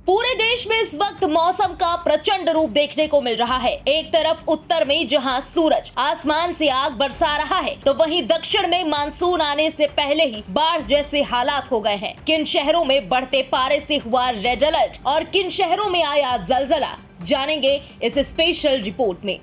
पूरे देश में इस वक्त मौसम का प्रचंड रूप देखने को मिल रहा है। एक तरफ उत्तर में जहां सूरज आसमान से आग बरसा रहा है, तो वहीं दक्षिण में मानसून आने से पहले ही बाढ़ जैसे हालात हो गए हैं। किन शहरों में बढ़ते पारे से हुआ रेड अलर्ट और किन शहरों में आया जलजला, जानेंगे इस स्पेशल रिपोर्ट में।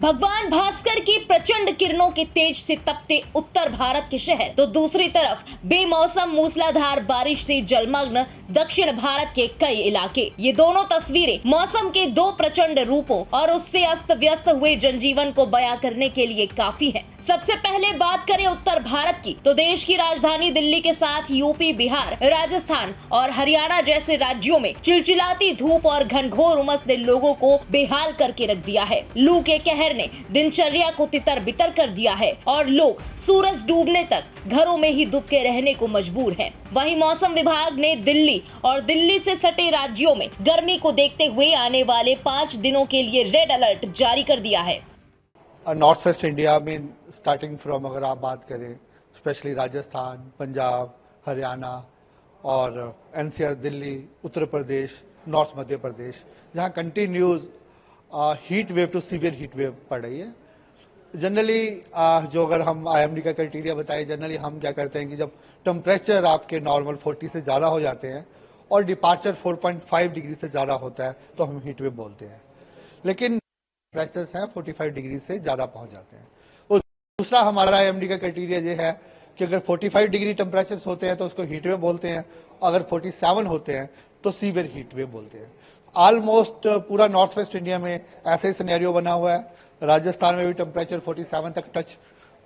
भगवान भास्कर की प्रचंड किरणों के तेज से तपते उत्तर भारत के शहर, तो दूसरी तरफ बेमौसम मूसलाधार बारिश से जलमग्न दक्षिण भारत के कई इलाके। ये दोनों तस्वीरें मौसम के दो प्रचंड रूपों और उससे अस्त व्यस्त हुए जनजीवन को बयां करने के लिए काफी है। सबसे पहले बात करें उत्तर भारत की, तो देश की राजधानी दिल्ली के साथ यूपी, बिहार, राजस्थान और हरियाणा जैसे राज्यों में चिलचिलाती धूप और घनघोर उमस ने लोगों को बेहाल करके रख दिया है। लू के कहर ने दिनचर्या को तितर बितर कर दिया है और लोग सूरज डूबने तक घरों में ही दुबके रहने को मजबूर हैं। वहीं मौसम विभाग ने दिल्ली और दिल्ली से सटे राज्यों में गर्मी को देखते हुए आने वाले 5 दिनों के लिए रेड अलर्ट जारी कर दिया है। नॉर्थ वेस्ट इंडिया में स्टार्टिंग फ्रॉम अगर आप बात करें, स्पेशली राजस्थान, पंजाब, हरियाणा और एनसीआर, दिल्ली, उत्तर प्रदेश, नॉर्थ मध्य प्रदेश, जहां continues heat wave to severe heat wave पड़ रही है। जनरली जो अगर हम आईएमडी का क्राइटेरिया बताएं, जनरली हम क्या करते हैं कि जब टेम्परेचर आपके नॉर्मल 40 से ज्यादा हो जाते हैं और डिपार्चर 4.5 डिग्री से ज्यादा होता है तो हम हीट वेव बोलते हैं। लेकिन टेम्परेचर्स हैं 45 डिग्री से ज्यादा पहुंच जाते हैं। और दूसरा हमारा आईएमडी का क्राइटेरिया ये है कि अगर 45 डिग्री टेम्परेचर्स होते हैं तो उसको हीट वेव बोलते हैं, अगर 47 होते हैं तो सीवियर हीट वेव बोलते हैं। ऑलमोस्ट पूरा नॉर्थ वेस्ट इंडिया में ऐसा ही सिनेरियो बना हुआ है। राजस्थान में भी टेम्परेचर 47 तक टच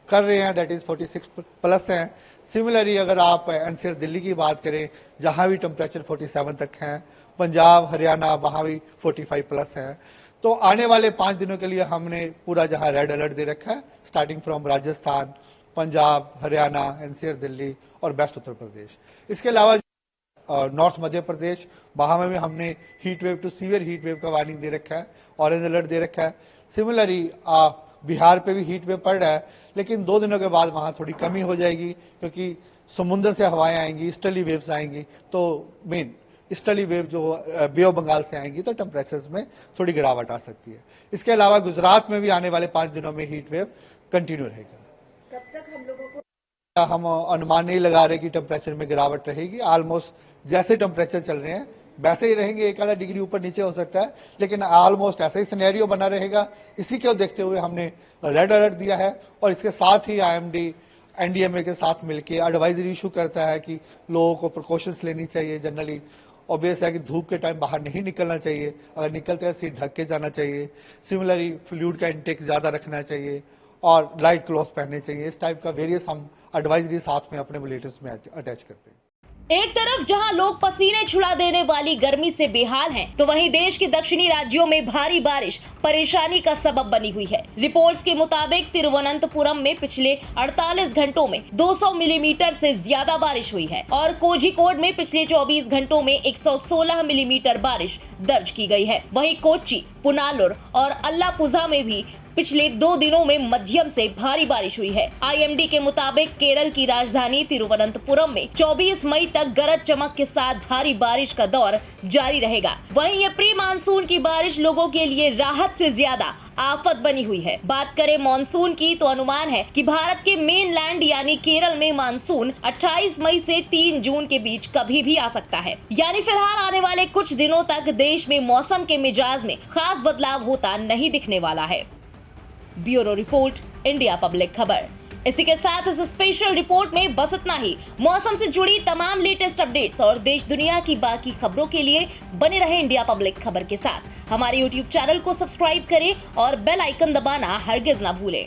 कर रहे हैं, दैट इज 46 प्लस हैं। सिमिलरली अगर आप एनसीआर दिल्ली की बात करें, जहां भी टेम्परेचर 47 तक हैं, पंजाब, हरियाणा, वहां भी 45 प्लस हैं। तो आने वाले 5 दिनों के लिए हमने पूरा जहां रेड अलर्ट दे रखा है, starting from Rajasthan, Punjab, Haryana, NCR Delhi और वेस्ट उत्तर प्रदेश। इसके अलावा नॉर्थ मध्य प्रदेश, वहां में भी हमने heat wave to severe heat wave का वार्निंग दे रखा है, ऑरेंज अलर्ट दे रखा है। सिमिलरली बिहार पे भी हीट वेव पड़ रहा है, लेकिन 2 दिनों के बाद वहां थोड़ी कमी हो जाएगी क्योंकि समुद्र से हवाएं आएंगी, ईस्टर्ली वेव्स आएंगी। तो मेन ईस्टर्ली वेव जो बे ऑफ बंगाल से आएंगी तो टेम्परेचर्स में थोड़ी गिरावट आ सकती है। इसके अलावा गुजरात में भी आने वाले 5 दिनों में हीट वेव कंटिन्यू रहेगा। कब तक हम लोगों को हम अनुमान नहीं लगा रहे कि टेम्परेचर में गिरावट रहेगी। ऑलमोस्ट जैसे टेम्परेचर चल रहे हैं वैसे ही रहेंगे, 1 आधा डिग्री ऊपर नीचे हो सकता है, लेकिन ऑलमोस्ट ऐसा ही सिनेरियो बना रहेगा। इसी को देखते हुए हमने रेड अलर्ट दिया है और इसके साथ ही आईएमडी एनडीएमए के साथ मिलकर एडवाइजरी इशू करता है कि लोगों को प्रिकॉशंस लेनी चाहिए। जनरली ऑब्वियस है कि धूप के टाइम बाहर नहीं निकलना चाहिए, अगर निकलते हैं सीट ढक के जाना चाहिए। सिमिलरली फ्लूइड का इंटेक ज्यादा रखना चाहिए और लाइट क्लॉथ पहनने चाहिए। इस टाइप का वेरियस हम एडवाइजरी साथ में अपने बुलेटिन्स में अटैच करते हैं। एक तरफ जहां लोग पसीने छुड़ा देने वाली गर्मी से बेहाल हैं, तो वहीं देश के दक्षिणी राज्यों में भारी बारिश परेशानी का सबब बनी हुई है। रिपोर्ट्स के मुताबिक तिरुवनंतपुरम में पिछले 48 घंटों में 200 मिलीमीटर से ज्यादा बारिश हुई है और कोझिकोड में पिछले 24 घंटों में 116 मिलीमीटर बारिश दर्ज की गई है। वहीं कोच्चि, पुनालुर और अल्लापुझा में भी पिछले 2 दिनों में मध्यम से भारी बारिश हुई है। आईएमडी के मुताबिक केरल की राजधानी तिरुवनंतपुरम में 24 मई तक गरज चमक के साथ भारी बारिश का दौर जारी रहेगा। वहीं ये प्री मानसून की बारिश लोगों के लिए राहत से ज्यादा आफत बनी हुई है। बात करें मानसून की, तो अनुमान है कि भारत के मेनलैंड यानी केरल में मानसून 28 मई से 3 जून के बीच कभी भी आ सकता है। यानी फिलहाल आने वाले कुछ दिनों तक देश में मौसम के मिजाज में खास बदलाव होता नहीं दिखने वाला है। ब्यूरो रिपोर्ट, इंडिया पब्लिक खबर। इसी के साथ इस स्पेशल रिपोर्ट में बस इतना ही। मौसम से जुड़ी तमाम लेटेस्ट अपडेट्स और देश दुनिया की बाकी खबरों के लिए बने रहे इंडिया पब्लिक खबर के साथ। हमारे YouTube चैनल को सब्सक्राइब करें और बेल आइकन दबाना हरगिज ना भूलें।